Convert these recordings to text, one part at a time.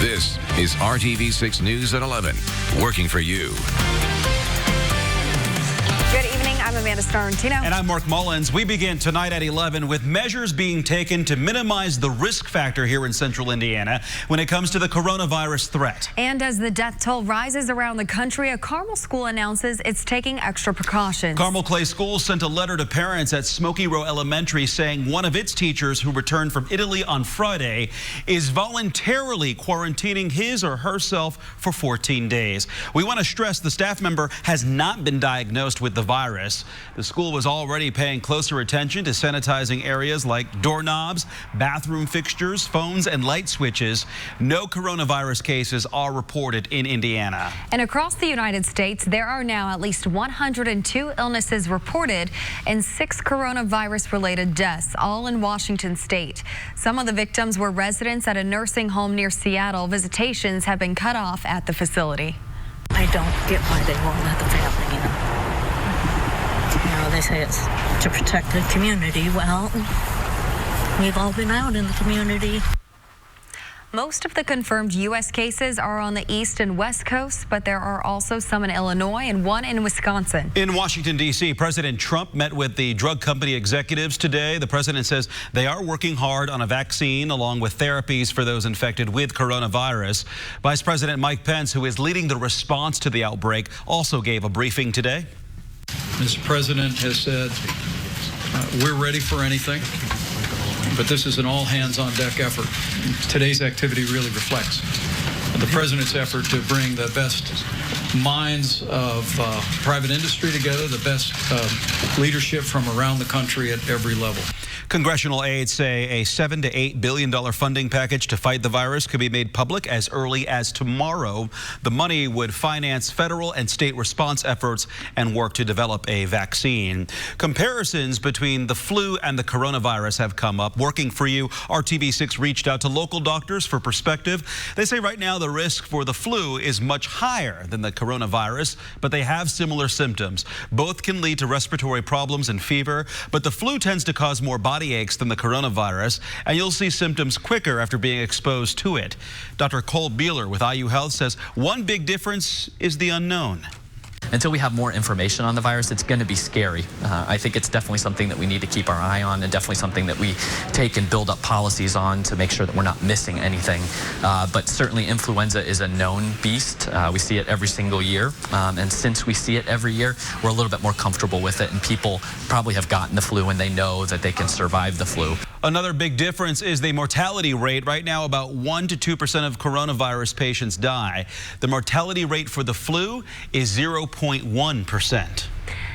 This is RTV6 News at 11, working for you. Good evening. I'm Amanda Starantino. And I'm Mark Mullins. We begin tonight at 11 with measures being taken to minimize the risk factor here in central Indiana when it comes to the coronavirus threat. And as the death toll rises around the country, a Carmel school announces it's taking extra precautions. Carmel Clay School sent a letter to parents at Smoky Row Elementary saying one of its teachers who returned from Italy on Friday is voluntarily quarantining his or herself for 14 days. We want to stress the staff member has not been diagnosed with the virus. The school was already paying closer attention to sanitizing areas like doorknobs, bathroom fixtures, phones, and light switches. No coronavirus cases are reported in Indiana. And across the United States, there are now at least 102 illnesses reported and 6 coronavirus-related deaths, all in Washington state. Some of the victims were residents at a nursing home near Seattle. Visitations have been cut off at the facility. I don't get why they won't let the family in. You know, they say it's to protect the community. Well, we've all been out in the community. Most of the confirmed U.S. cases are on the east and west coast, but there are also some in Illinois and one in Wisconsin. In Washington, D.C., President Trump met with the drug company executives today. The president says they are working hard on a vaccine along with therapies for those infected with coronavirus. Vice President Mike Pence, who is leading the response to the outbreak, also gave a briefing today. Mr. President has said we're ready for anything, but this is an all-hands-on-deck effort. Today's activity really reflects the President's effort to bring the best minds of private industry together, the best leadership from around the country at every level. Congressional aides say a $7 to $8 billion funding package to fight the virus could be made public as early as tomorrow. The money would finance federal and state response efforts and work to develop a vaccine. Comparisons between the flu and the coronavirus have come up. Working for you, RTV6 reached out to local doctors for perspective. They say right now the risk for the flu is much higher than the coronavirus, but they have similar symptoms. Both can lead to respiratory problems and fever, but the flu tends to cause more body aches than the coronavirus, and you'll see symptoms quicker after being exposed to it. Dr. Cole Beeler with IU Health says one big difference is the unknown. Until we have more information on the virus, it's going to be scary. I think it's definitely something that we need to keep our eye on, and definitely something that we take and build up policies on to make sure that we're not missing anything. But certainly influenza is a known beast. We see it every single year. And since we see it every year, we're a little bit more comfortable with it. And people probably have gotten the flu and they know that they can survive the flu. Another big difference is the mortality rate. Right now, about 1 to 2% of coronavirus patients die. The mortality rate for the flu is 0.1%.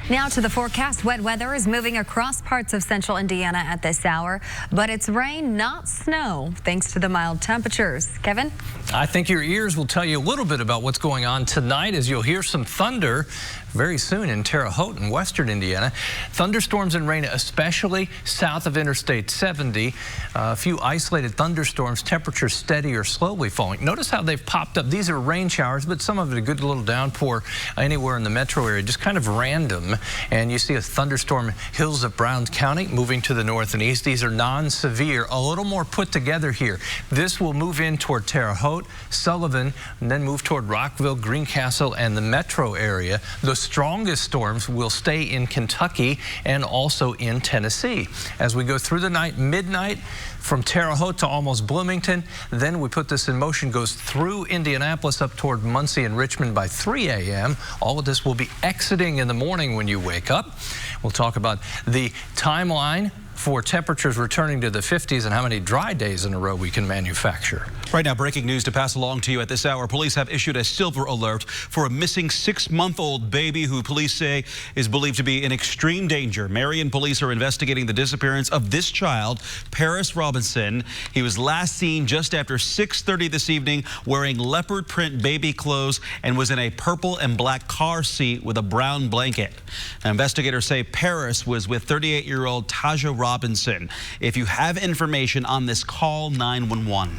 Now to the forecast. Wet weather is moving across parts of central Indiana at this hour, but it's rain, not snow, thanks to the mild temperatures. Kevin? I think your ears will tell you a little bit about what's going on tonight, as you'll hear some thunder very soon in Terre Haute in western Indiana. Thunderstorms and rain, especially south of Interstate 70. A few isolated thunderstorms, temperatures steady or slowly falling. Notice how they've popped up. These are rain showers, but some of it a good little downpour anywhere in the metro area, just kind of random. And you see a thunderstorm hills of Brown County moving to the north and east. These are non-severe, a little more put together here. This will move in toward Terre Haute, Sullivan, and then move toward Rockville, Greencastle, and the metro area. The strongest storms will stay in Kentucky and also in Tennessee. As we go through the night, midnight, from Terre Haute to almost Bloomington. Then we put this in motion, goes through Indianapolis up toward Muncie and Richmond by 3 a.m. All of this will be exiting in the morning when you wake up. We'll talk about the timeline for temperatures returning to the 50s and how many dry days in a row we can manufacture. Right now, breaking news to pass along to you at this hour. Police have issued a silver alert for a missing 6-month-old baby who police say is believed to be in extreme danger. Marion police are investigating the disappearance of this child, Paris Robinson. He was last seen just after 6:30 this evening wearing leopard print baby clothes and was in a purple and black car seat with a brown blanket. Now, investigators say Paris was with 38-year-old Taja Robinson. If you have information on this, call 911.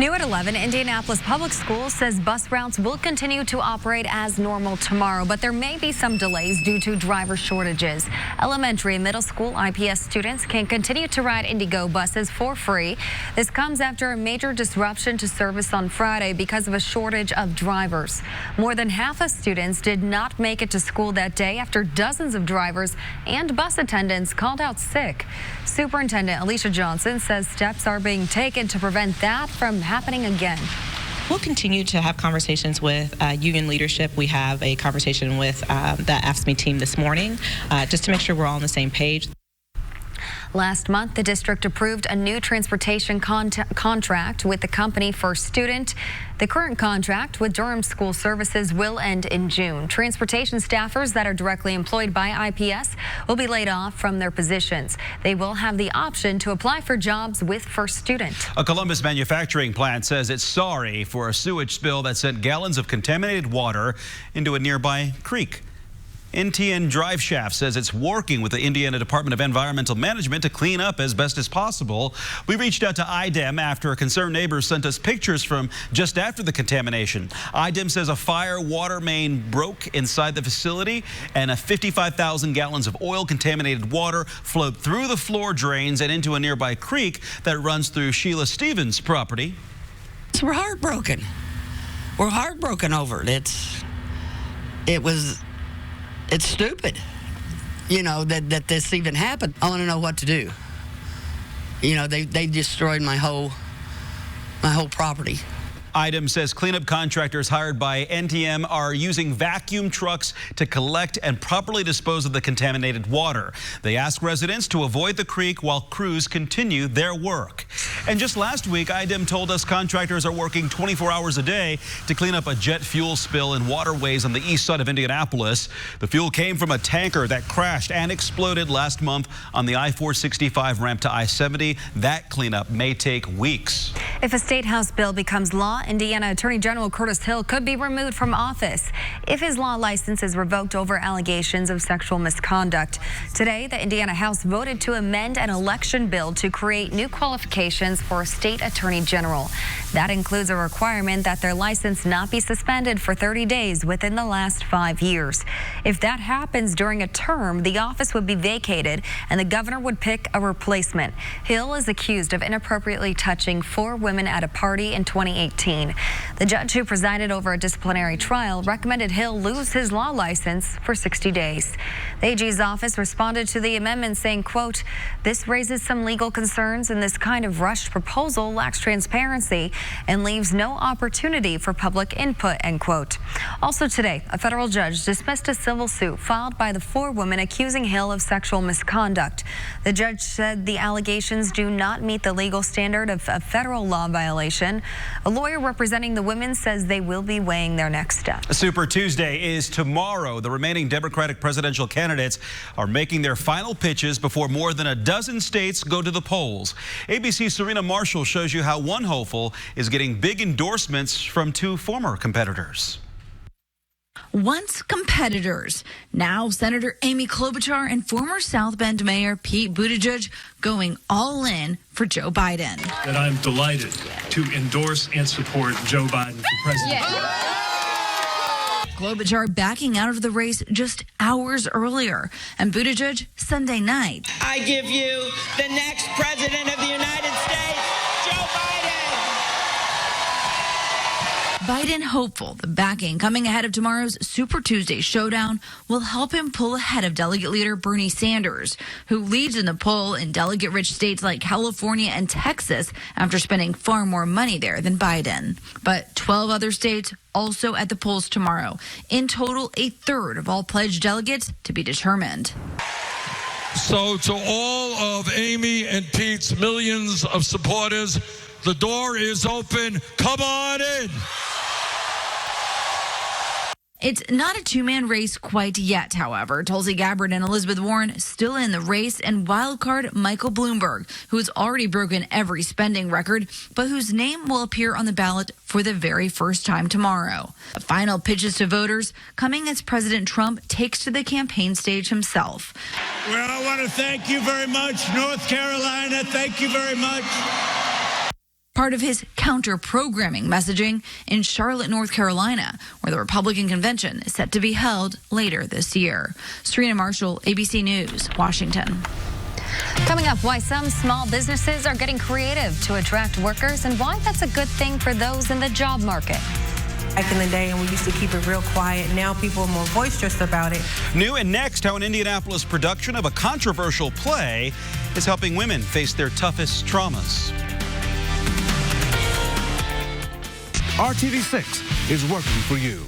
New at 11, Indianapolis Public Schools says bus routes will continue to operate as normal tomorrow, but there may be some delays due to driver shortages. Elementary and middle school IPS students can continue to ride Indigo buses for free. This comes after a major disruption to service on Friday because of a shortage of drivers. More than half of students did not make it to school that day after dozens of drivers and bus attendants called out sick. Superintendent Alicia Johnson says steps are being taken to prevent that from happening again. We'll continue to have conversations with union leadership. We have a conversation with the AFSCME team this morning just to make sure we're all on the same page. Last month, the district approved a new transportation contract with the company First Student. The current contract with Durham School Services will end in June. Transportation staffers that are directly employed by IPS will be laid off from their positions. They will have the option to apply for jobs with First Student. A Columbus manufacturing plant says it's sorry for a sewage spill that sent gallons of contaminated water into a nearby creek. NTN Drive Shaft says it's working with the Indiana Department of Environmental Management to clean up as best as possible. We reached out to IDEM after a concerned neighbor sent us pictures from just after the contamination. IDEM says a fire water main broke inside the facility and 55,000 gallons of oil-contaminated water flowed through the floor drains and into a nearby creek that runs through Sheila Stevens' property. So we're heartbroken. We're heartbroken over it. It's stupid, you know, that this even happened. I want to know what to do. You know, they destroyed my whole property. IDEM says cleanup contractors hired by NTM are using vacuum trucks to collect and properly dispose of the contaminated water. They ask residents to avoid the creek while crews continue their work. And just last week, IDEM told us contractors are working 24 hours a day to clean up a jet fuel spill in waterways on the east side of Indianapolis. The fuel came from a tanker that crashed and exploded last month on the I-465 ramp to I-70. That cleanup may take weeks. If a state house bill becomes law, Indiana Attorney General Curtis Hill could be removed from office if his law license is revoked over allegations of sexual misconduct. Today, the Indiana House voted to amend an election bill to create new qualifications for a state attorney general. That includes a requirement that their license not be suspended for 30 days within the last 5 years. If that happens during a term, the office would be vacated and the governor would pick a replacement. Hill is accused of inappropriately touching 4 women at a party in 2018. The judge who presided over a disciplinary trial recommended Hill lose his law license for 60 days. The AG's office responded to the amendment saying, quote, "This raises some legal concerns and this kind of rushed proposal lacks transparency and leaves no opportunity for public input," end quote. Also today, a federal judge dismissed a civil suit filed by the 4 women accusing Hill of sexual misconduct. The judge said the allegations do not meet the legal standard of a federal law violation. A lawyer representing the women says they will be weighing their next step. Super Tuesday is tomorrow. The remaining Democratic presidential candidates are making their final pitches before more than a dozen states go to the polls. ABC's Serena Marshall shows you how one hopeful is getting big endorsements from 2 former competitors. Once competitors, now Senator Amy Klobuchar and former South Bend Mayor Pete Buttigieg going all in for Joe Biden. That I'm delighted to endorse and support Joe Biden for president. Klobuchar backing out of the race just hours earlier, and Buttigieg Sunday night. I give you the next president of the United States, Joe Biden. Biden hopeful the backing coming ahead of tomorrow's Super Tuesday showdown will help him pull ahead of delegate leader Bernie Sanders, who leads in the poll in delegate-rich states like California and Texas after spending far more money there than Biden. But 12 other states also at the polls tomorrow. In total, a third of all pledged delegates to be determined. So to all of Amy and Pete's millions of supporters, the door is open. Come on in. It's not a 2-man race quite yet, however. Tulsi Gabbard and Elizabeth Warren still in the race, and wildcard Michael Bloomberg, who has already broken every spending record, but whose name will appear on the ballot for the very first time tomorrow. The final pitches to voters coming as President Trump takes to the campaign stage himself. Well, I want to thank you very much, North Carolina. Thank you very much. part of his counter-programming messaging in Charlotte, North Carolina, where the Republican convention is set to be held later this year. Serena Marshall, ABC News, Washington. Coming up, why some small businesses are getting creative to attract workers and why that's a good thing for those in the job market. Back in the day, and we used to keep it real quiet. Now people are more boisterous about it. New and next, how an Indianapolis production of a controversial play is helping women face their toughest traumas. RTV6 is working for you.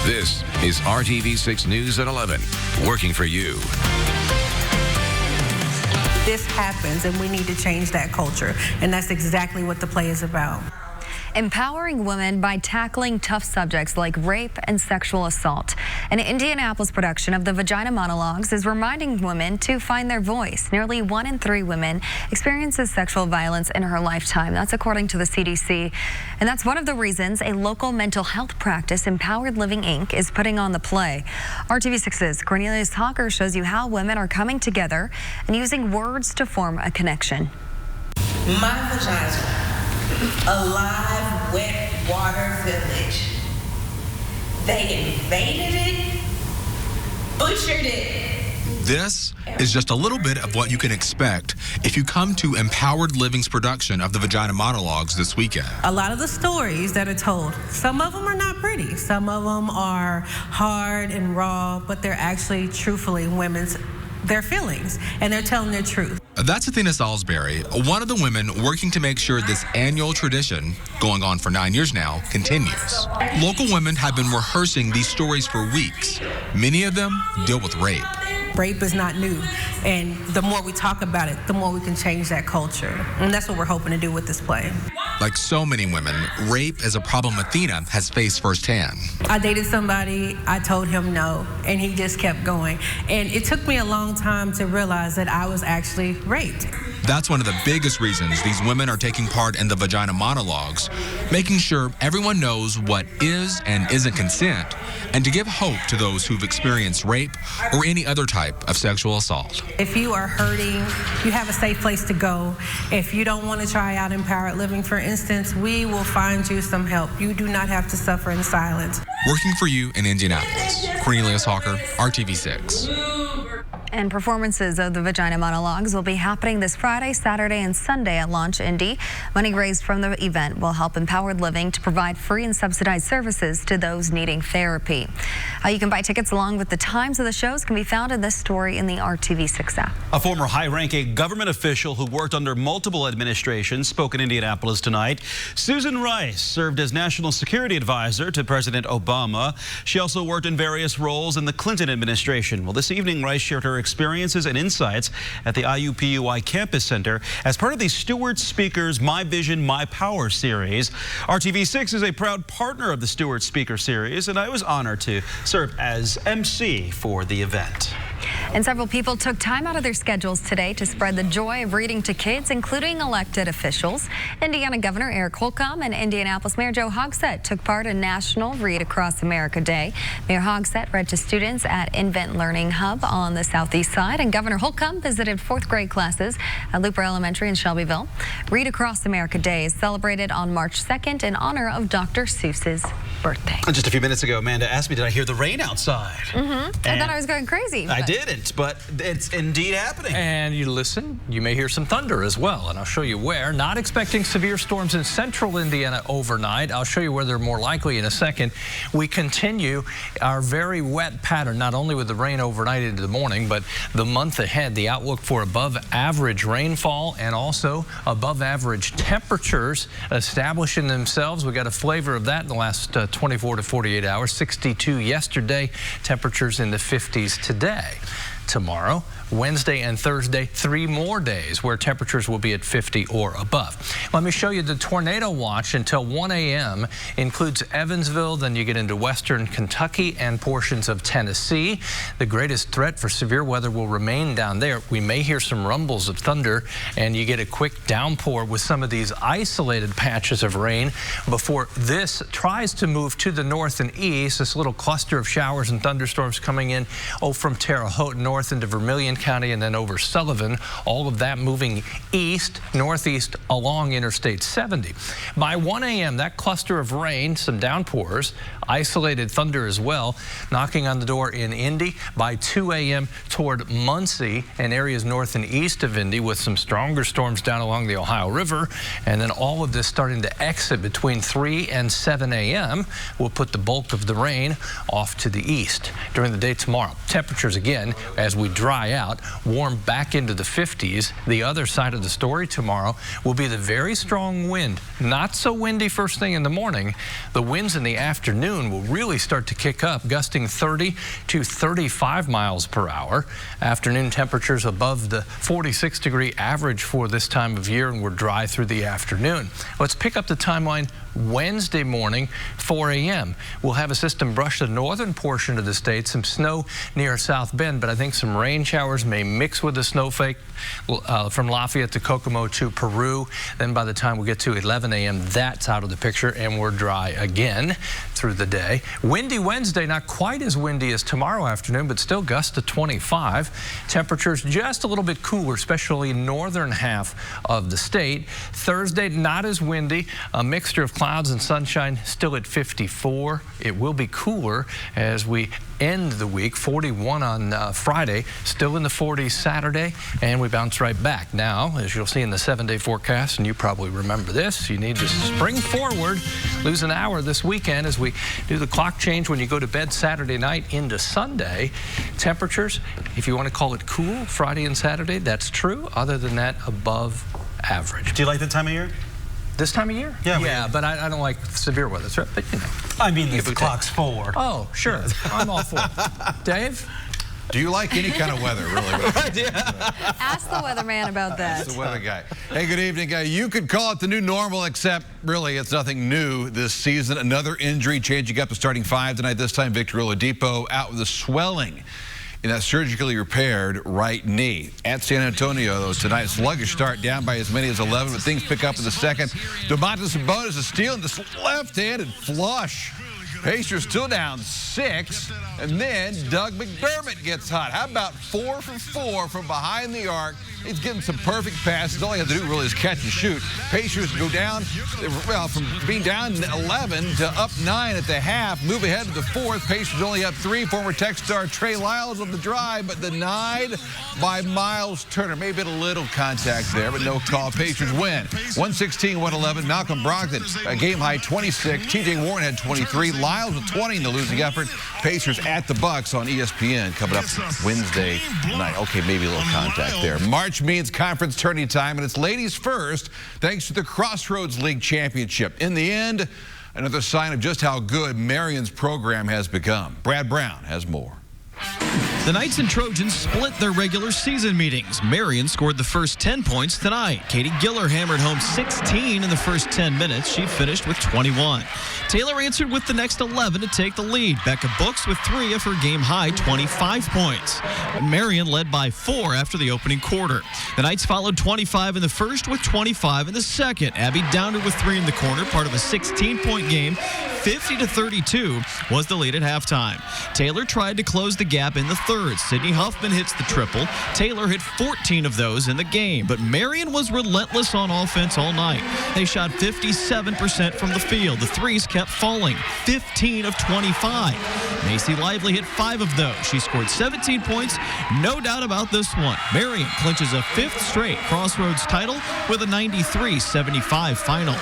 This is RTV6 News at 11, working for you. This happens, and we need to change that culture, and that's exactly what the play is about. Empowering women by tackling tough subjects like rape and sexual assault. An Indianapolis production of the Vagina Monologues is reminding women to find their voice. Nearly 1 in 3 women experiences sexual violence in her lifetime. That's according to the CDC. And that's one of the reasons a local mental health practice, Empowered Living, Inc., is putting on the play. RTV6's Cornelius Hawker shows you how women are coming together and using words to form a connection. My vagina. A live, wet water village. They invaded it, butchered it. This is just a little bit of what you can expect if you come to Empowered Living's production of the Vagina Monologues this weekend. A lot of the stories that are told, some of them are not pretty. Some of them are hard and raw, but they're actually truthfully their feelings, and they're telling their truth. That's Athena Salisbury, one of the women working to make sure this annual tradition, going on for 9 years now, continues. Local women have been rehearsing these stories for weeks. Many of them deal with rape. Rape is not new, and the more we talk about it, the more we can change that culture. And that's what we're hoping to do with this play. Like so many women, rape is a problem Athena has faced firsthand. I dated somebody, I told him no, and he just kept going. And it took me a long time to realize that I was actually raped. That's one of the biggest reasons these women are taking part in the Vagina Monologues, making sure everyone knows what is and isn't consent, and to give hope to those who've experienced rape or any other type of sexual assault. If you are hurting, you have a safe place to go. If you don't want to try out Empowered Living, for instance, we will find you some help. You do not have to suffer in silence. Working for you in Indianapolis, Cornelius Hawker, RTV6. And performances of the Vagina Monologues will be happening this Friday, Saturday, and Sunday at Launch Indy. Money raised from the event will help Empowered Living to provide free and subsidized services to those needing therapy. How you can buy tickets along with the times of the shows can be found in this story in the RTV6 app. A former high-ranking government official who worked under multiple administrations spoke in Indianapolis tonight. Susan Rice served as National Security Advisor to President Obama. She also worked in various roles in the Clinton administration. Well, this evening, Rice shared her experiences and insights at the IUPUI Campus Center as part of the Stewart Speakers My Vision, My Power series. RTV6 is a proud partner of the Stewart Speaker series, and I was honored to serve as MC for the event. And several people took time out of their schedules today to spread the joy of reading to kids, including elected officials. Indiana Governor Eric Holcomb and Indianapolis Mayor Joe Hogsett took part in National Read Across America Day. Mayor Hogsett read to students at Invent Learning Hub on the southeast side, and Governor Holcomb visited 4th grade classes at Looper Elementary in Shelbyville. Read Across America Day is celebrated on March 2nd in honor of Dr. Seuss's birthday. Just a few minutes ago, Amanda asked me, did I hear the rain outside? I thought I was going crazy. I didn't, but it's indeed happening. And you listen, you may hear some thunder as well, and I'll show you where. Not expecting severe storms in central Indiana overnight. I'll show you where they're more likely in a second. We continue our very wet pattern, not only with the rain overnight into the morning, but the month ahead, the outlook for above average rainfall and also above average temperatures establishing themselves. We got a flavor of that in the last 24 to 48 hours. 62 yesterday, temperatures in the 50s today. Tomorrow, Wednesday and Thursday, 3 more days where temperatures will be at 50 or above. Let me show you the tornado watch until 1 a.m. includes Evansville, then you get into western Kentucky and portions of Tennessee. The greatest threat for severe weather will remain down there. We may hear some rumbles of thunder, and you get a quick downpour with some of these isolated patches of rain before this tries to move to the north and east. This little cluster of showers and thunderstorms coming in from Terre Haute north into Vermilion. Wayne County and then over Sullivan. All of that moving east, northeast along Interstate 70. By 1 a.m., that cluster of rain, some downpours, isolated thunder as well, knocking on the door in Indy. By 2 a.m. toward Muncie and areas north and east of Indy with some stronger storms down along the Ohio River. And then all of this starting to exit between 3 and 7 a.m. will put the bulk of the rain off to the east. During the day tomorrow, temperatures again, as we dry out, warm back into the 50s. The other side of the story tomorrow will be the very strong wind. Not so windy first thing in the morning. The winds in the afternoon will really start to kick up, gusting 30 to 35 miles per hour. Afternoon temperatures above the 46-degree average for this time of year, and we're dry through the afternoon. Let's pick up the timeline. Wednesday morning, 4 a.m. We'll have a system brush the northern portion of the state, some snow near South Bend, but I think some rain showers may mix with the snowflake from Lafayette to Kokomo to Peru. Then by the time we get to 11 a.m., that's out of the picture, and we're dry again through the day. Windy Wednesday, not quite as windy as tomorrow afternoon, but still gusts to 25. Temperatures just a little bit cooler, especially northern half of the state. Thursday, not as windy, a mixture of clouds and sunshine, still at 54. It will be cooler as we end the week. 41 on Friday, still in the 40s Saturday, and we bounce right back. Now, as you'll see in the 7-day forecast, and you probably remember this, you need to spring forward, lose an hour this weekend as we do the clock change when you go to bed Saturday night into Sunday. Temperatures, if you want to call it cool, Friday and Saturday, that's true. Other than that, above average. Do you like that time of year? This time of year? Yeah, but I don't like severe weather. So, but you know. I mean, the clock's forward. Oh, sure. I'm all for it. Dave? Do you like any kind of weather, really? Ask the weatherman about that. That's the weather guy. Hey, good evening, guy. You could call it the new normal, except really it's nothing new this season. Another injury changing up the starting five tonight. This time, Victor Oladipo out with a swelling in that surgically repaired right knee. At San Antonio, though, tonight, sluggish start, down by as many as 11, but things pick up in the second. Domantas Sabonis is stealing this left-handed flush. Pacers still down 6, and then Doug McDermott gets hot. How about 4 for 4 from behind the arc? He's getting some perfect passes. All he has to do really is catch and shoot. Pacers go down, well, from being down 11 to up 9 at the half, move ahead to the fourth. Pacers only up 3. Former Tech star Trey Lyles on the drive, but denied by Miles Turner. Maybe a little contact there, but no call. Pacers win 116-111. Malcolm Brogdon, a game-high 26. T.J. Warren had 23. Lyles with 20 in the losing effort. Pacers at the Bucks on ESPN coming up Wednesday night. Okay, maybe a little contact there. March means conference tourney time, and it's ladies first thanks to the Crossroads League Championship. In the end, another sign of just how good Marion's program has become. Brad Brown has more. The Knights and Trojans split their regular season meetings. Marion scored the first 10 points tonight. Katie Giller hammered home 16 in the first 10 minutes. She finished with 21. Taylor answered with the next 11 to take the lead. Becca Books with 3 of her game-high 25 points. But Marion led by 4 after the opening quarter. The Knights followed 25 in the first with 25 in the second. Abby Downer with 3 in the corner, part of a 16-point game. 50-32 was the lead at halftime. Taylor tried to close the gap in the third. Sydney Huffman hits the triple. Taylor hit 14 of those in the game, but Marion was relentless on offense all night. They shot 57% from the field. The threes kept falling, 15 of 25. Macy Lively hit 5 of those. She scored 17 points. No doubt about this one. Marion clinches a 5th straight Crossroads title with a 93-75 final.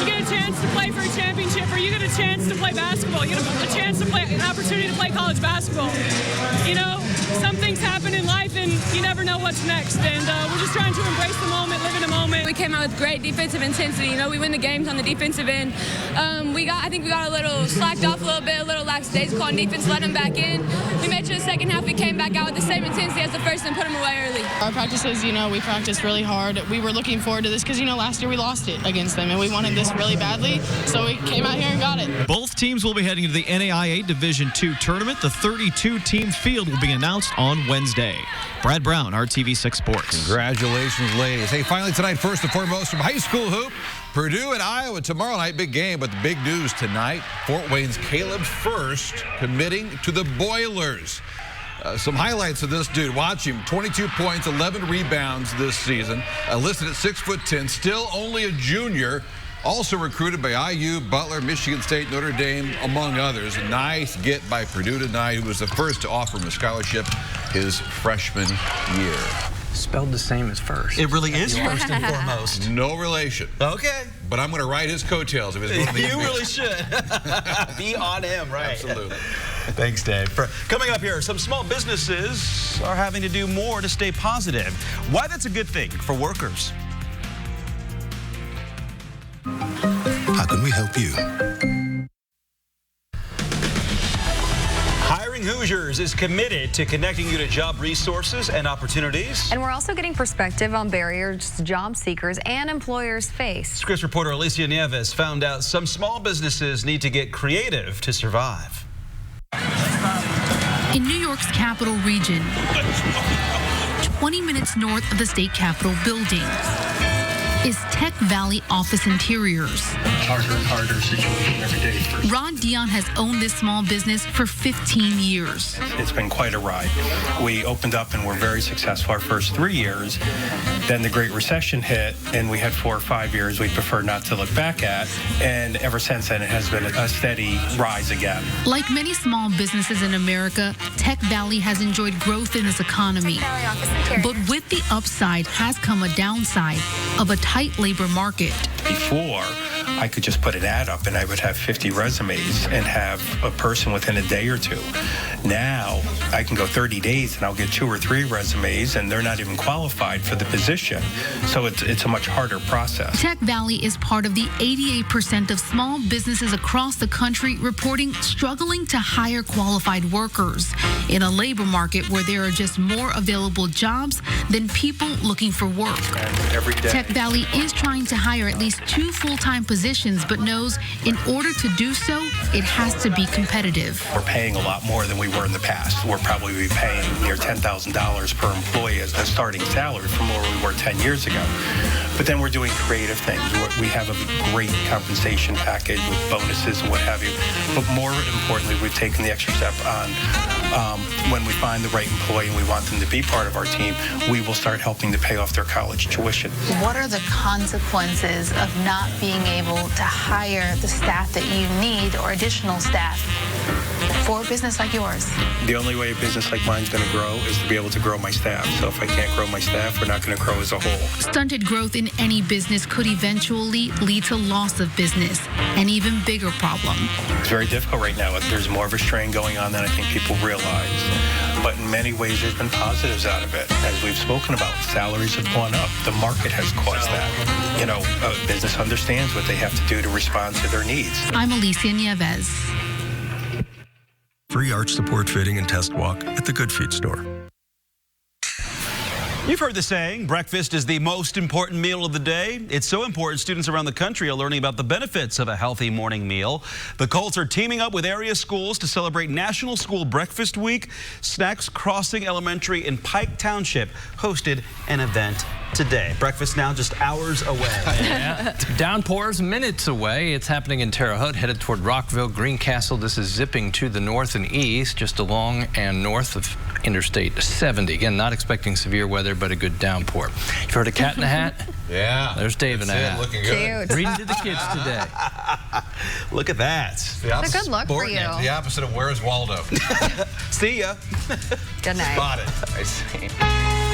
You get a chance to play for a championship, or you get a chance to play basketball. You get a chance to play, an opportunity to play college basketball. You know, some things happen in life, and you never know what's next. And we're just trying to embrace the moment, live in the moment. We came out with great defensive intensity. You know, we win the games on the defensive end. I think we got a little slacked off a little bit, a little lackadaisical on defense, let them back in. We made sure the second half we came back out with the same intensity as the first and put them away early. Our practices, you know, we practiced really hard. We were looking forward to this because, you know, last year we lost it against them, and we wanted this really badly, so we came out here and got it. Both teams will be heading to the NAIA Division II tournament. The 32-team field will be announced on Wednesday. Brad Brown, RTV6 Sports. Congratulations, ladies. Hey, finally tonight, first and foremost from high school hoop, Purdue at Iowa tomorrow night, big game, but the big news tonight, Fort Wayne's Caleb First committing to the Boilers. Some highlights of this dude. Watch him. 22 points, 11 rebounds this season. Listed at 6'10", still only a junior. Also recruited by IU, Butler, Michigan State, Notre Dame, among others. A nice get by Purdue tonight, who was the first to offer him a scholarship his freshman year. Spelled the same as first. It really is first and foremost. No relation. Okay. But I'm going to ride his coattails if it's going to be. You really should. Be on him, right? Absolutely. Thanks, Dave. Coming up here, some small businesses are having to do more to stay positive. Why that's a good thing for workers. How can we help you? Hiring Hoosiers is committed to connecting you to job resources and opportunities. And we're also getting perspective on barriers job seekers and employers face. Scripps reporter Alicia Nieves found out some small businesses need to get creative to survive. In New York's capital region, 20 minutes north of the state capitol building, is Tech Valley Office Interiors. Harder situation every day. Ron Dion has owned this small business for 15 years. It's been quite a ride. We opened up and were very successful our first 3 years. Then the Great Recession hit, and we had 4 or 5 years we prefer not to look back at. And ever since then, it has been a steady rise again. Like many small businesses in America, Tech Valley has enjoyed growth in its economy. But with the upside has come a downside of a tight labor market. Before, I could just put an ad up and I would have 50 resumes and have a person within a day or two. Now, I can go 30 days and I'll get 2 or 3 resumes and they're not even qualified for the position. So it's a much harder process. Tech Valley is part of the 88% of small businesses across the country reporting struggling to hire qualified workers in a labor market where there are just more available jobs than people looking for work. Every day. Tech Valley is trying to hire at least 2 full-time positions, but knows in order to do so, it has to be competitive. We're paying a lot more than we were in the past. We're probably paying near $10,000 per employee as a starting salary from where we were 10 years ago. But then we're doing creative things. We have a great compensation package with bonuses and what have you. But more importantly, we've taken the extra step on when we find the right employee and we want them to be part of our team, we will start helping to pay off their college tuition. What are the consequences of not being able to hire the staff that you need or additional staff for a business like yours? The only way a business like mine is going to grow is to be able to grow my staff. So if I can't grow my staff, we're not going to grow as a whole. Stunted growth in any business could eventually lead to loss of business, an even bigger problem. It's very difficult right now. There's more of a strain going on than I think people realize. But in many ways, there's been positives out of it. As we've spoken about, salaries have gone up. The market has caused that. You know, a business understands what they have to do to respond to their needs. I'm Alicia Nieves. Free arch support fitting and test walk at the Good Feet store. You've heard the saying, breakfast is the most important meal of the day. It's so important, students around the country are learning about the benefits of a healthy morning meal. The Colts are teaming up with area schools to celebrate National School Breakfast Week. Snacks Crossing Elementary in Pike Township hosted an event today. Breakfast now just hours away. Yeah. Downpours minutes away. It's happening in Terre Haute, headed toward Rockville, Greencastle. This is zipping to the north and east, just along and north of Interstate 70. Again, not expecting severe weather, but a good downpour. You've heard of Cat in a Hat? Yeah. There's Dave in a hat. Looking good. Cute. Reading to the kids today. Look at that. It's a good look for you. The opposite of Where's Waldo. See ya. Good night. Spotted. I see.